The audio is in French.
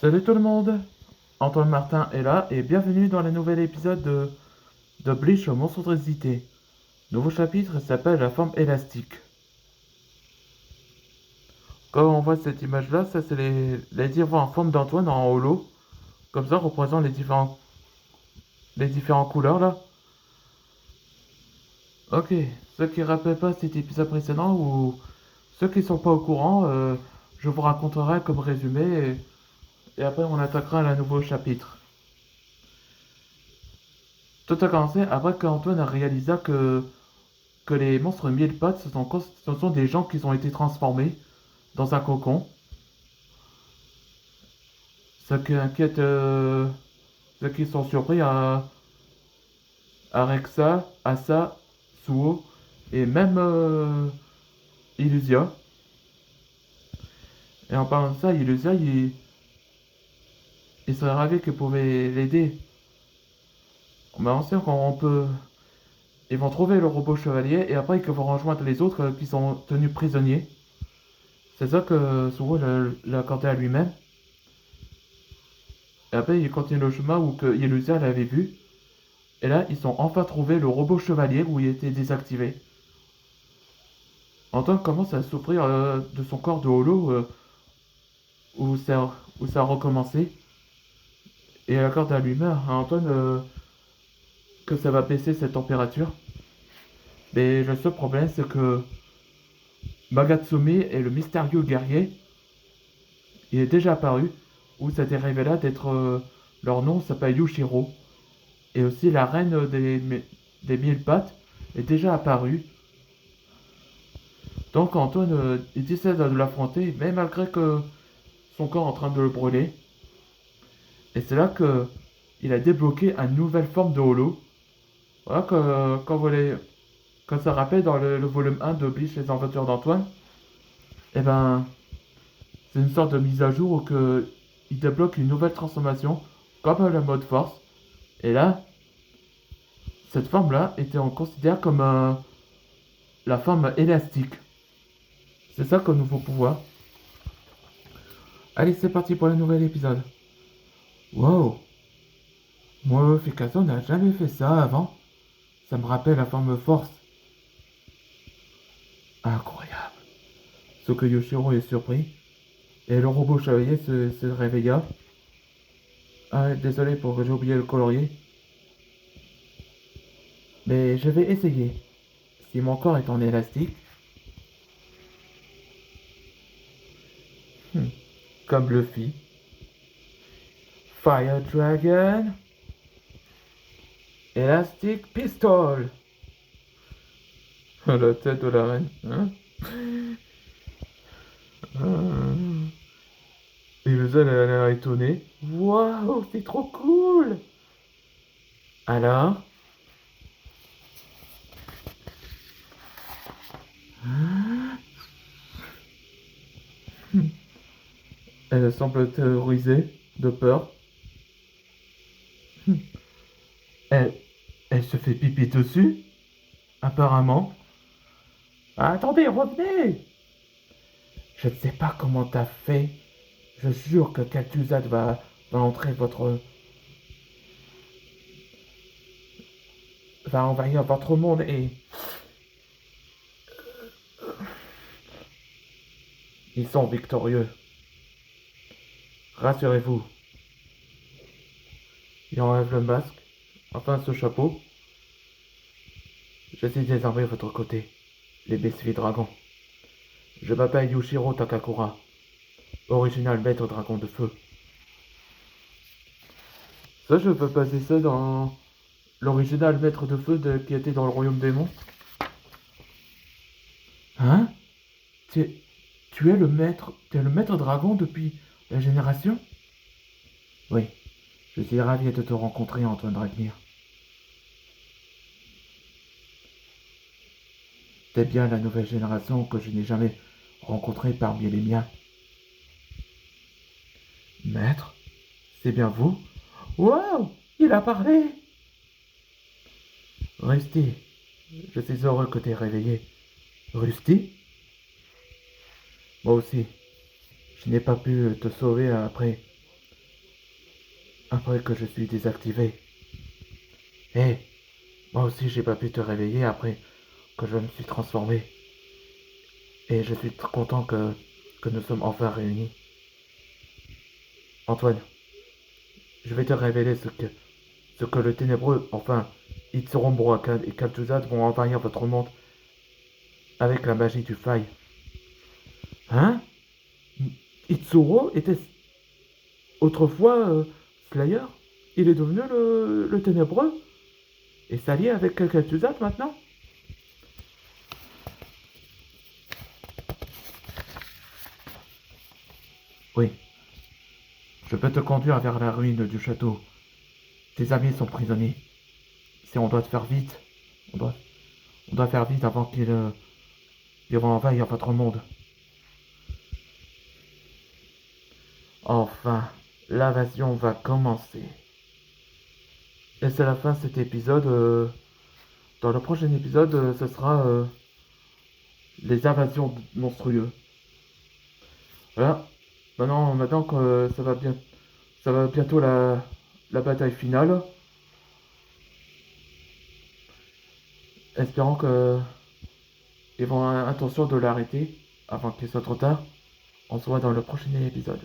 Salut tout le monde, Antoine Martin est là et bienvenue dans le nouvel épisode de Bleach Monstruosité. Nouveau chapitre s'appelle La forme élastique. Quand on voit cette image-là, ça c'est les différentes formes d'Antoine en holo, comme ça représentant les différentes couleurs là. Ok, ceux qui ne rappellent pas cet épisode précédent ou ceux qui sont pas au courant, je vous raconterai comme résumé et après on attaquera un nouveau chapitre. Tout a commencé après qu'Antoine a réalisé que les monstres mille pattes, ce sont des gens qui ont été transformés dans un cocon. Ce qui inquiète ceux qui sont surpris à Rexa, Asa, Suo et même Illusia. Et en parlant de ça, Illusia, il serait ravi qu'ils pouvaient l'aider. Mais on sait qu'on peut. Ils vont trouver le robot chevalier et après ils vont rejoindre les autres qui sont tenus prisonniers. C'est ça que Suo l'a accordé à lui-même. Et après, il continue le chemin où que Illusia l'avait vu. Et là, ils ont enfin trouvé le robot chevalier où il était désactivé. Antoine commence à souffrir de son corps de holo où ça a recommencé. Et il accorde à lui-même, à Antoine, que ça va baisser cette température. Mais le seul problème, c'est que Magatsumi est le mystérieux guerrier. Il est déjà apparu, où ça s'est révélé d'être leur nom s'appelle Yushiro. Et aussi la reine des mille pattes est déjà apparue. Donc Antoine, il décide de l'affronter, mais malgré que son corps est en train de le brûler. Et c'est là que il a débloqué une nouvelle forme de holo. Voilà que, quand ça rappelle dans le volume 1 de Bleach les aventures d'Antoine, et ben c'est une sorte de mise à jour où que il débloque une nouvelle transformation, comme le mode force. Et là, cette forme-là était on considère comme la forme élastique. C'est ça que nouveau pouvoir. Allez, c'est parti pour le nouvel épisode. Wow, moi, Picasso n'a jamais fait ça avant. Ça me rappelle la forme force. Incroyable. Ce que Yoshiro est surpris. Et le robot chevalier se réveilla. Ah, désolé pour que j'ai oublié le colorier. Mais je vais essayer. Si mon corps est en élastique, hmm, comme Luffy. Fire Dragon. Elastic Pistol. La tête de la reine. Hein? Et le elle a l'air étonnée. Waouh, c'est trop cool. Alors, elle semble terrorisée de peur. Elle, elle se fait pipi dessus, apparemment. Ah, attendez, revenez. Je ne sais pas comment t'as fait. Je jure que Cactusade va entrer va envahir votre monde et ils sont victorieux. Rassurez-vous. Il enlève le masque, enfin ce chapeau. Je suis désormais à votre côté, les Bessie Dragons. Je m'appelle Yushiro Takakura, original maître dragon de feu. Ça, je peux passer ça dans l'original maître de feu qui était dans le royaume des monstres. Hein? Tu, tu es le maître dragon depuis la génération? Oui, je suis ravi de te rencontrer, Antoine Dragnir. T'es bien la nouvelle génération que je n'ai jamais rencontrée parmi les miens. Maître? C'est bien vous? Wow! Il a parlé! Rusty, je suis heureux que t'aies réveillé. Rusty? Moi aussi, je n'ai pas pu te sauver après. après que je suis désactivé. Et moi aussi j'ai pas pu te réveiller après que je me suis transformé. Et je suis très content que nous sommes enfin réunis. Antoine, je vais te révéler ce que le ténébreux, enfin, Itsurombro et Kaltuzad vont envahir votre monde avec la magie du faille. Hein? Itsuro était autrefois Slayer? Il est devenu le ténébreux? Et s'allier avec Kaltuzad maintenant? Oui, je peux te conduire vers la ruine du château. Tes amis sont prisonniers. Si on doit te faire vite, on doit, on doit faire vite avant qu'ils vont envahir votre monde. Enfin, l'invasion va commencer. Et c'est la fin de cet épisode. Dans le prochain épisode, ce sera les invasions monstrueuses. Voilà. Maintenant que ça va bientôt la bataille finale. Espérons que ils vont avoir intention de l'arrêter avant qu'il soit trop tard. On se voit dans le prochain épisode.